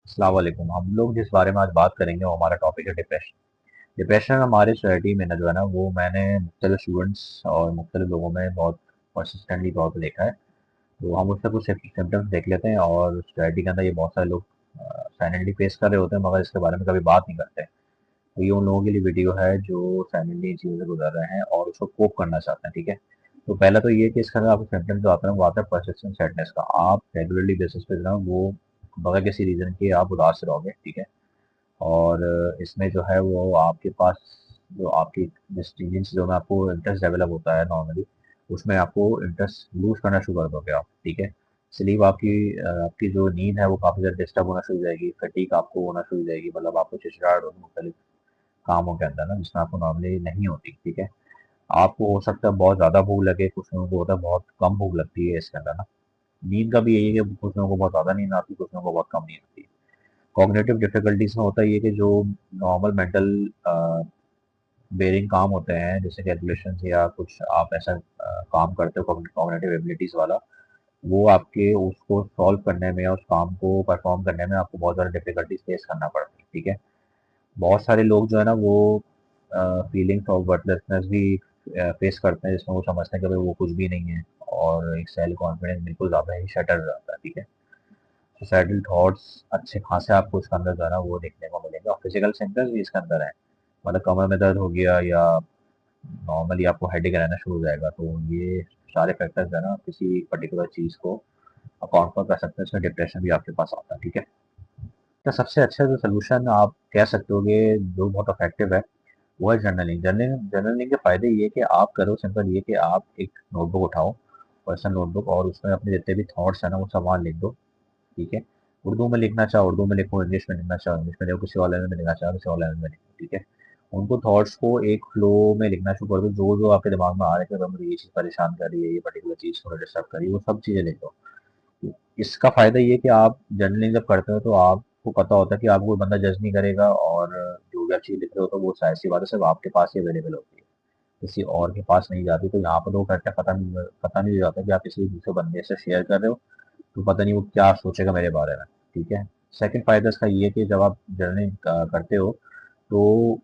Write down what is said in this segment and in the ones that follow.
अस्सलाम वालेकुम। हम लोग जिस बारे में आज बात करेंगे वो हमारा टॉपिक है डिप्रेशन। डिप्रेशन हमारी सोसाइटी में ना जो है ना वो मैंने मुख्तलिफ स्टूडेंट्स और मुख्तलिफ लोगों में बहुत कंसिस्टेंटली तौर पे देखा है। तो हम उससे कुछ सिम्टम्स देख लेते हैं और सोसाइटी के अंदर ये बहुत सारे लोग साइलेंटली फेस कर रहे होते हैं मगर इसके बारे में कभी बात नहीं करते। तो ये उन लोगों के लिए वीडियो है जो साइलेंटली इन चीज़ों से गुजर रहे हैं और उसको कोप करना चाहते हैं, ठीक है। तो पहला तो ये कि इसके अंदर आपको सिम्टम्स जो आते हैं वो आता है परसिस्टेंट सैडनेस का। आप रेगुलरली बेसिस पे जो है वो बगैर किसी रीज़न के आप उदास रहोगे, ठीक है। और इसमें जो है वो आपके पास जो आपकी जिस चीज़ जो में आपको इंटरेस्ट डेवलप होता है नॉर्मली, उसमें आपको इंटरेस्ट लूज़ करना शुरू कर दोगे आप, ठीक है। स्लीप आपकी जो नींद है वो काफ़ी ज़्यादा डिस्टर्ब होना शुरू हो जाएगी, फटीग आपको होना शुरू हो जाएगी, मतलब आपको चिड़चिड़ाहट होगी मुख्तलिफ कामों के अंदर ना जिसमें आपको नॉर्मली नहीं होती, ठीक है। आपको हो सकता है बहुत ज़्यादा भूख लगे, कुछ लोगों को होता है बहुत कम भूख लगती है इसके अंदर ना। नींद का भी यही है कि कुछ लोगों को बहुत ज़्यादा नींद आती है, कुछ लोगों को बहुत कम नींद आती है। कॉग्निटिव डिफिकल्टीज में होता है ये कि जो नॉर्मल मेंटल बेरिंग काम होते हैं जैसे कैलकुलेशन या कुछ आप ऐसा काम करते हो कॉग्निटिव एबिलिटीज वाला, वो आपके उसको सॉल्व करने में या उस काम को परफॉर्म करने में आपको बहुत ज़्यादा डिफिकल्टीज फेस करना पड़ता है, ठीक है। बहुत सारे लोग जो है ना वो फीलिंग्स ऑफ वर्थलेसनेस भी फेस करते हैं जिसमें वो समझते हैं कि भाई वो कुछ भी नहीं है और एक सेल्फ कॉन्फिडेंस बिल्कुल ज़्यादा ही शटर हो जाता है, ठीक है। सुसाइडल थॉट्स अच्छे खासे आपको इसके अंदर जो है ना वो देखने को मिलेंगे और फिजिकल सिम्टम्स भी इसके अंदर हैं। मतलब कमर में दर्द हो गया या नॉर्मली आपको हेडेक रहना शुरू हो जाएगा, तो ये सारे फैक्टर्स जो है ना किसी पर्टिकुलर चीज़ को अकाउंट पर कर सकते हैं, इसमें डिप्रेशन भी आपके पास आता है, ठीक है। तो सबसे अच्छा जो सोल्यूशन आप कह सकते होगे जो बहुत इफेक्टिव है वो है जर्नलिंग। जर्नलिंग जर्नलिंग के फायदे ये कि आप करो सिंपल ये कि आप एक नोटबुक उठाओ, पर्सनल नोटबुक, और उसमें अपने जितने भी थॉट्स हैं ना वो सब वहाँ लिख दो, ठीक है। उर्दू में लिखना चाहो उर्दू में लिखो, इंग्लिश में लिखना चाहो इंग्लिश में लिखो, किसी और लैंग्वेज में लिखना चाहो किसी और लैंग्वेज में लिखो, ठीक है। उनको थॉट्स को एक फ्लो में लिखना शुरू कर दो, जो जो आपके दिमाग में आ रहे थे मुझे ये चीज़ परेशान कर रही है, ये पर्टिकुलर चीज़ थोड़ा डिस्टर्ब कर रही है, वो सब चीज़ें लिख दो। इसका फ़ायदा ये है कि आप जर्नलिंग जब करते हो तो आपको पता होता है कि आपको कोई बंदा जज नहीं करेगा और जो भी आप चीज़ लिख रहे हो तो वो ज़ाहिर-सी बात है सिर्फ़ आपके पास ही अवेलेबल होती है, किसी और के पास नहीं जाती। तो यहाँ पर तो करेक्ट पता नहीं हो जाता कि आप किसी दूसरे बंदे से शेयर कर रहे हो, तो पता नहीं वो क्या सोचेगा मेरे बारे में, ठीक है। सेकंड फ़ायदा इसका ये है कि जब आप जर्नलिंग करते हो तो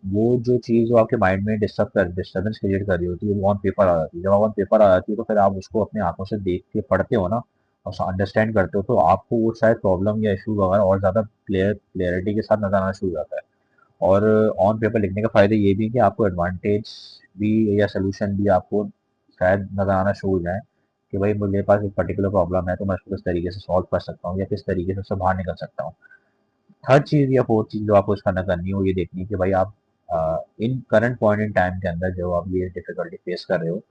वो जो चीज़ जो आपके माइंड में डिस्टर्बेंस क्रिएट कर रही होती है वो ऑन पेपर आ जाती है। जब आप ऑन पेपर आ जाती है तो फिर आप उसको अपनी आँखों से देख के पढ़ते हो ना और अंडरस्टैंड करते हो तो आपको वो शायद प्रॉब्लम या इश्यू वगैरह और ज़्यादा क्लियरिटी के साथ नज़र आना शुरू हो जाता है। और ऑन पेपर लिखने का फ़ायदा ये भी है कि आपको एडवांटेज भी या सॉल्यूशन भी आपको शायद नज़र आना शुरू हो जाए कि भाई मेरे पास एक पर्टिकुलर प्रॉब्लम है तो मैं उसको किस तरीके से सॉल्व कर सकता हूँ या किस तरीके से उससे बाहर निकल सकता हूँ। थर्ड चीज़ या फोर्थ चीज़ जो आपको इसका ना करनी है वो ये देखनी है कि भाई आप इन करंट पॉइंट इन टाइम के अंदर जो आप ये डिफिकल्टी फेस कर रहे हो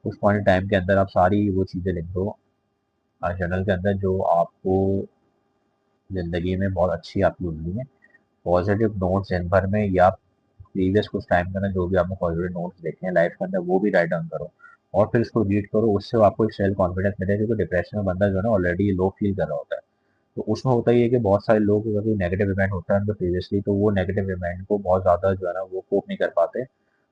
उस पॉइंट इन टाइम के अंदर आप सारी वो चीज़ें लिख दो जर्नल के अंदर जो आपको ज़िंदगी में बहुत अच्छी आपकी हुई है। पॉजिटिव नोट्स दिन भर में या प्रीवियस कुछ टाइम के अंदर जो भी आपने पॉजिटिव नोट्स देखे हैं लाइफ के अंदर वो भी राइट डाउन करो और फिर इसको रीड करो, उससे आपको एक सेल्फ कॉन्फिडेंस मिलेगा क्योंकि डिप्रेशन में बंदा जो है ना ऑलरेडी लो फील कर रहा होता है। तो उसमें होता ही है कि बहुत सारे लोग अगर कोई नेगेटिव इवेंट होता है उनका प्रीवियसली तो वो नेगेटिव इवेंट को बहुत ज़्यादा जो है ना वो कोप नहीं कर पाते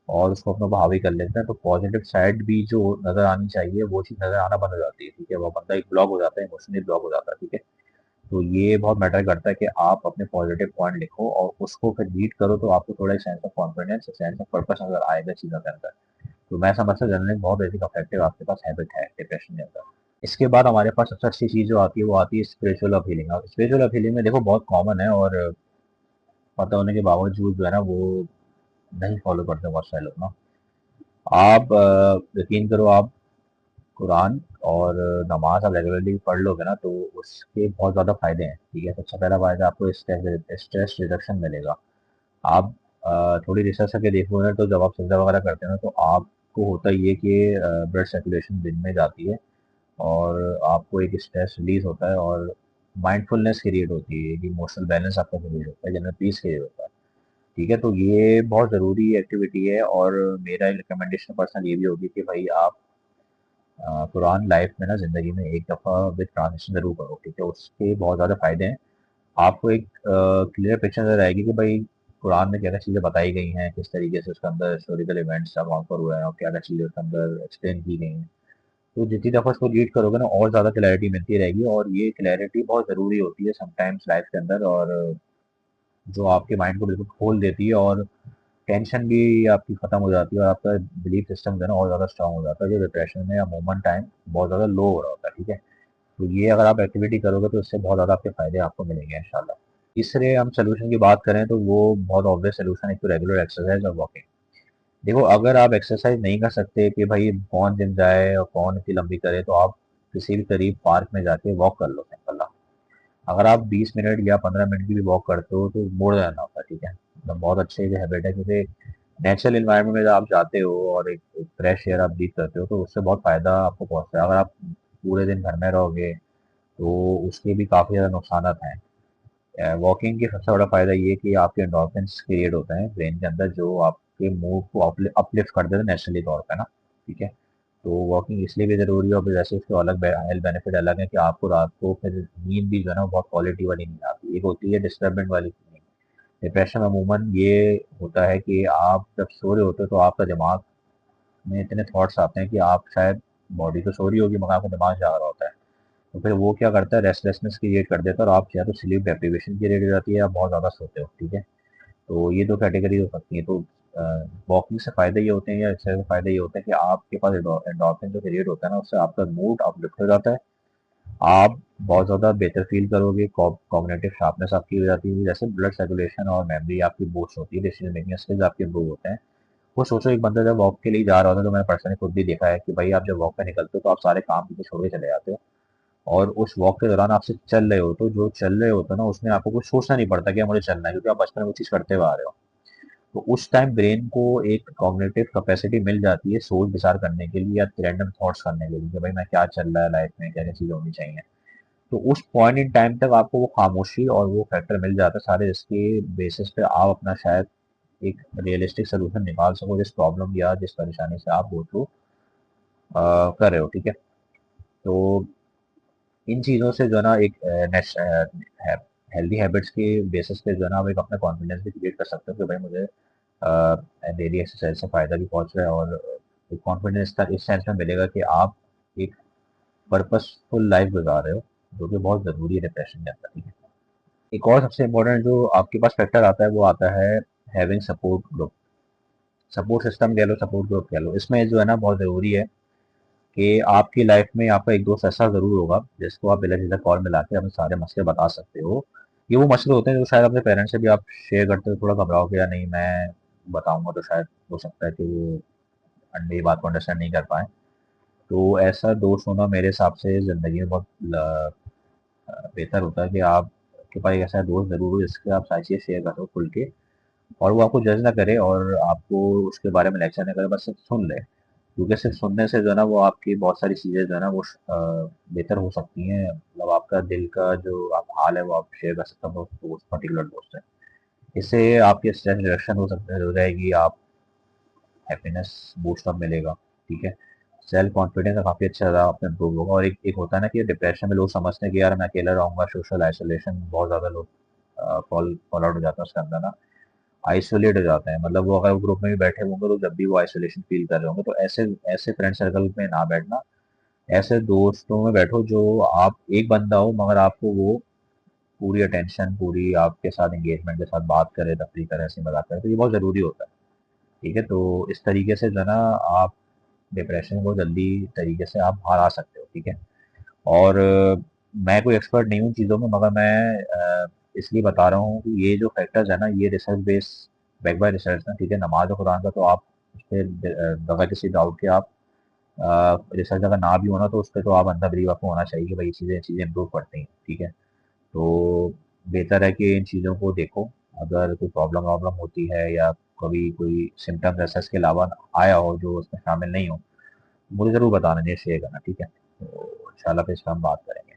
और उसको अपना हावी कर लेते हैं, तो पॉजिटिव साइड भी जो नज़र आनी चाहिए वो चीज़ नज़र आना बंद हो जाती है, ठीक है। वो बंदा एक ब्लॉक हो जाता है, इमोशनली ब्लॉक हो जाता है, ठीक है। तो ये बहुत मैटर करता है कि आप अपने पॉजिटिव पॉइंट लिखो और उसको फिर रीड करो तो आपको थोड़ा sense of confidence sense of purpose नजर आएगा चीज़ों के अंदर। तो मैं समझता हूँ जर्नलिंग बहुत बेसिक इफेक्टिव आपके पास हैबिट है डिप्रेशन के अंदर। इसके बाद हमारे पास सबसे अच्छी चीज़ जो आती है वो आती है स्पिरिचुअल अपीलिंग। अब स्पिरिचुअल अपीलिंग में देखो बहुत कॉमन है और पता होने के बावजूद जो है ना वो नहीं फॉलो करते बहुत सारे लोग ना। आप यकीन करो, आप कुरान और नमाज आप रेगुलरली पढ़ लोगे ना तो उसके बहुत ज़्यादा फायदे हैं, ठीक है। सबसे पहला फायदा आपको स्ट्रेस रिडक्शन मिलेगा। आप थोड़ी रिसर्च करके देखोगे ना तो जब आप सजदा वगैरह करते हैं ना तो आपको होता ही है कि ब्लड सर्कुलेशन दिन में जाती है और आपको एक स्ट्रेस रिलीज होता है और माइंडफुलनेस क्रिएट होती है, इमोशनल बैलेंस आपका क्रिएट होता है, जनरल पीस क्रिएट होता है, ठीक है। तो ये बहुत ज़रूरी एक्टिविटी है और मेरा एक रिकमेंडेशन पर्सनल ये भी होगी कि भाई आप कुरान लाइफ में ना ज़िंदगी में एक दफ़ा विद ट्रांजिशन ज़रूर करो, ठीक है। उसके बहुत ज़्यादा फ़ायदे हैं। आपको एक क्लियर पिक्चर नज़र आएगी कि भाई कुरान में क्या-क्या चीज़ें बताई गई हैं, किस तरीके से उसके अंदर हिस्टोरिकल इवेंट्स सब वहाँ पर हुए हैं और क्या-क्या चीज़ें उसके अंदर एक्सप्लेन की गई हैं। तो जितनी दफ़ा उसको रीड करोगे ना और ज़्यादा क्लैरिटी मिलती रहेगी, और ये क्लैरिटी बहुत ज़रूरी होती है समटाइम्स लाइफ के अंदर, और जो आपके माइंड को बिल्कुल खोल देती है, और टेंशन भी आपकी ख़त्म हो जाती है, और आपका बिलीफ सिस्टम जो है ना और ज़्यादा स्ट्रांग हो जाता है, जो डिप्रेशन में या मोमेंट टाइम बहुत ज़्यादा लो हो रहा होता है, ठीक है। तो ये अगर आप एक्टिविटी करोगे तो इससे बहुत ज़्यादा आपके फ़ायदे आपको मिलेंगे इंशाल्लाह। तीसरे हम सॉल्यूशन की बात करें तो वो बहुत ऑब्वियस सॉल्यूशन है, एक तो रेगुलर एक्सरसाइज और वॉकिंग। देखो, अगर आप एक्सरसाइज नहीं कर सकते कि भाई कौन जिम जाए और कौन इतनी लंबी करे, तो आप किसी भी करीब पार्क में जाके वॉक कर लो सिंपल। अगर आप 20 मिनट या 15 मिनट की भी वॉक करते हो तो मोड़ जाना होता है, ठीक है। मतलब बहुत अच्छे जो हैबिट है, क्योंकि नेचुरल इन्वायरमेंट में जब आप जाते हो और एक फ्रेश एयर आप ब्रीथ करते हो तो उससे बहुत फ़ायदा आपको पहुंचता है। अगर आप पूरे दिन घर में रहोगे तो उसके भी काफ़ी ज़्यादा नुकसान हैं। वॉकिंग की सबसे बड़ा फ़ायदा ये है कि आपके एंडोर्फिन्स क्रिएट होते हैं ब्रेन के अंदर, जो आपके मूड को अपलिफ्ट कर देते हैं नेचुरली तौर पे ना, ठीक है। तो वॉकिंग इसलिए भी ज़रूरी है, और फिर जैसे उसके अलग हेल्थ बेनिफिट अलग है कि आपको रात को फिर नींद भी जो है ना बहुत क्वालिटी वाली नींद आती है। एक होती है डिस्टर्बेंट वाली नींद। डिप्रेशन अमूमन ये होता है कि आप जब सो रहे होते हो तो आपका दिमाग में इतने थॉट्स आते हैं कि आप शायद, बॉडी तो सो रही होगी मगर आपका दिमाग जाग रहा होता है। तो फिर वो क्या करता है, रेस्टलेसनेस क्रिएट कर देता है, और आप या तो स्लीप डेप्रिवेशन क्रिएट हो जाती है या बहुत ज़्यादा सोते हो, ठीक है। तो ये 2 कैटेगरी हो सकती है। तो वॉकिंग से फ़ायदे ये होते हैं या एक्सरसाइज से फ़ायदे ये होते हैं कि आपके पास एंडोर्फिन जो क्रिएट होता है ना, उससे आपका मूड अपलिफ्ट हो जाता है। आप बहुत ज़्यादा बेहतर फ़ील करोगे, कॉग्निटिव शार्पनेस आपकी हो जाती है, जैसे ब्लड सर्कुलेशन और मेमोरी आपकी बूस्ट होती है, डिसीजन मेकिंग स्किल्स आपके इम्प्रूव होते हैं। वो सोचो, एक बंदा जब वॉक के लिए जा रहा होता है, तो मैंने पर्सनली खुद भी देखा है कि भाई आप जब वॉक पे निकलते हो तो आप सारे काम पीछे छोड़ के चले जाते हो, और उस वॉक के दौरान आप सिर्फ चल रहे हो, तो जो चल रहे होते हो ना उसमें आपको कुछ सोचना नहीं पड़ता कि मुझे चलना है, क्योंकि आप बचपन में वो चीज़ करते हुए आ रहे हो। तो उस टाइम ब्रेन को एक कॉग्निटिव कैपेसिटी मिल जाती है सोच विचार करने के लिए या रैंडम थॉट्स करने के लिए कि भाई मैं क्या चल रहा है लाइफ में, क्या क्या चीज़ें होनी चाहिए। तो उस पॉइंट इन टाइम तक आपको वो खामोशी और वो फैक्टर मिल जाता है सारे, जिसके बेसिस पे आप अपना शायद एक रियलिस्टिक सोल्यूशन निकाल सको जिस प्रॉब्लम या जिस परेशानी से आप गो थ्रू कर रहे हो, ठीक है। तो इन चीज़ों से जो है ना एक हेल्दी हैबिट्स के बेसिस पे जो है ना आप एक अपना कॉन्फिडेंस भी क्रिएट कर सकते हो कि भाई मुझे डेली एक्सरसाइज से फ़ायदा भी पहुंच रहा है, और एक कॉन्फिडेंस इस सेंस में मिलेगा कि आप एक पर्पसफुल लाइफ गुजार रहे हो, जो कि बहुत ज़रूरी है डिप्रेशन के अंदर, ठीक है। एक और सबसे इम्पोर्टेंट जो आपके पास फैक्टर आता है वो आता है having support group, support system कह लो, सपोर्ट ग्रुप कह लो। इसमें जो है ना बहुत ज़रूरी है कि आपकी लाइफ में आपका एक दोस्त ऐसा ज़रूर होगा जिसको आप बिला झिझक कॉल मिला के अपने सारे मसले बता सकते हो। ये वो मसले होते हैं जो शायद अपने पेरेंट्स से भी आप शेयर करते हो, थोड़ा घबराओ कि या नहीं मैं बताऊंगा तो शायद हो सकता है कि वो मेरी बात को अंडरस्टैंड नहीं कर पाए। तो ऐसा दोस्त होना मेरे हिसाब से ज़िंदगी में बहुत बेहतर होता है कि आपके पास एक ऐसा दोस्त ज़रूर हो जिसके आप सारी चीज़ें शेयर कर सको खुल के, और वो आपको जज ना करे और आपको उसके बारे में लेक्चर ना करे, बस सिर्फ सुन ले। क्योंकि सिर्फ सुनने से जो है ना वो आपकी बहुत सारी चीज़ें जो है ना वो बेहतर हो सकती हैं। मतलब आपका दिल का जो आप हाल है वो आप शेयर कर सकते हो उस पर्टिकुलर दोस्त से। इससे आपकी स्ट्रेस रिडक्शन हो जाएगी, आप हैप्पीनेस बूस्ट अप मिलेगा, ठीक है। सेल्फ कॉन्फिडेंस काफ़ी अच्छा ज़्यादा आपने इम्प्रूव होगा, और एक एक होता है ना कि डिप्रेशन में लोग समझते हैं कि यार मैं अकेला रहूँगा, सोशल आइसोलेशन बहुत ज़्यादा लोग फॉल आउट हो जाता है उसके अंदर ना, आइसोलेट हो जाते हैं। मतलब वो अगर ग्रुप में भी बैठे होंगे तो जब भी वो आइसोलेशन फील कर रहे होंगे, तो ऐसे ऐसे फ्रेंड सर्कल में ना बैठना, ऐसे दोस्तों में बैठो जो आप एक बंदा हो मगर आपको वो पूरी अटेंशन, पूरी आपके साथ एंगेजमेंट के साथ बात करे, तफरीक करे, हंसी मजाक करे, तो ये बहुत ज़रूरी होता है, ठीक है। तो इस तरीके से जो है ना आप डिप्रेशन को जल्दी तरीके से आप बाहर आ सकते हो, ठीक है। और मैं कोई एक्सपर्ट नहीं हूँ चीज़ों में, मगर मैं इसलिए बता रहा हूँ कि ये जो फैक्टर्स है ना ये research base, back by research ना, ठीक है। नमाज और कुरान का तो आप उस पर बगैर किसी डाउट के आप रिसर्च अगर ना भी होना तो उस पर तो आप अंधा बिलीव आपको होना चाहिए कि भाई ये चीज़ें चीज़ें इम्प्रूव करती हैं, ठीक है। तो बेहतर है कि इन चीज़ों को देखो। अगर कोई प्रॉब्लम वॉब्लम होती है या कभी कोई सिम्टम्स ऐसा इसके अलावा आया हो जो उसमें शामिल नहीं हो, मुझे ज़रूर बताना, मुझे शेयर करना, ठीक है। तो इंशाल्लाह फिर इस पर हम बात करेंगे।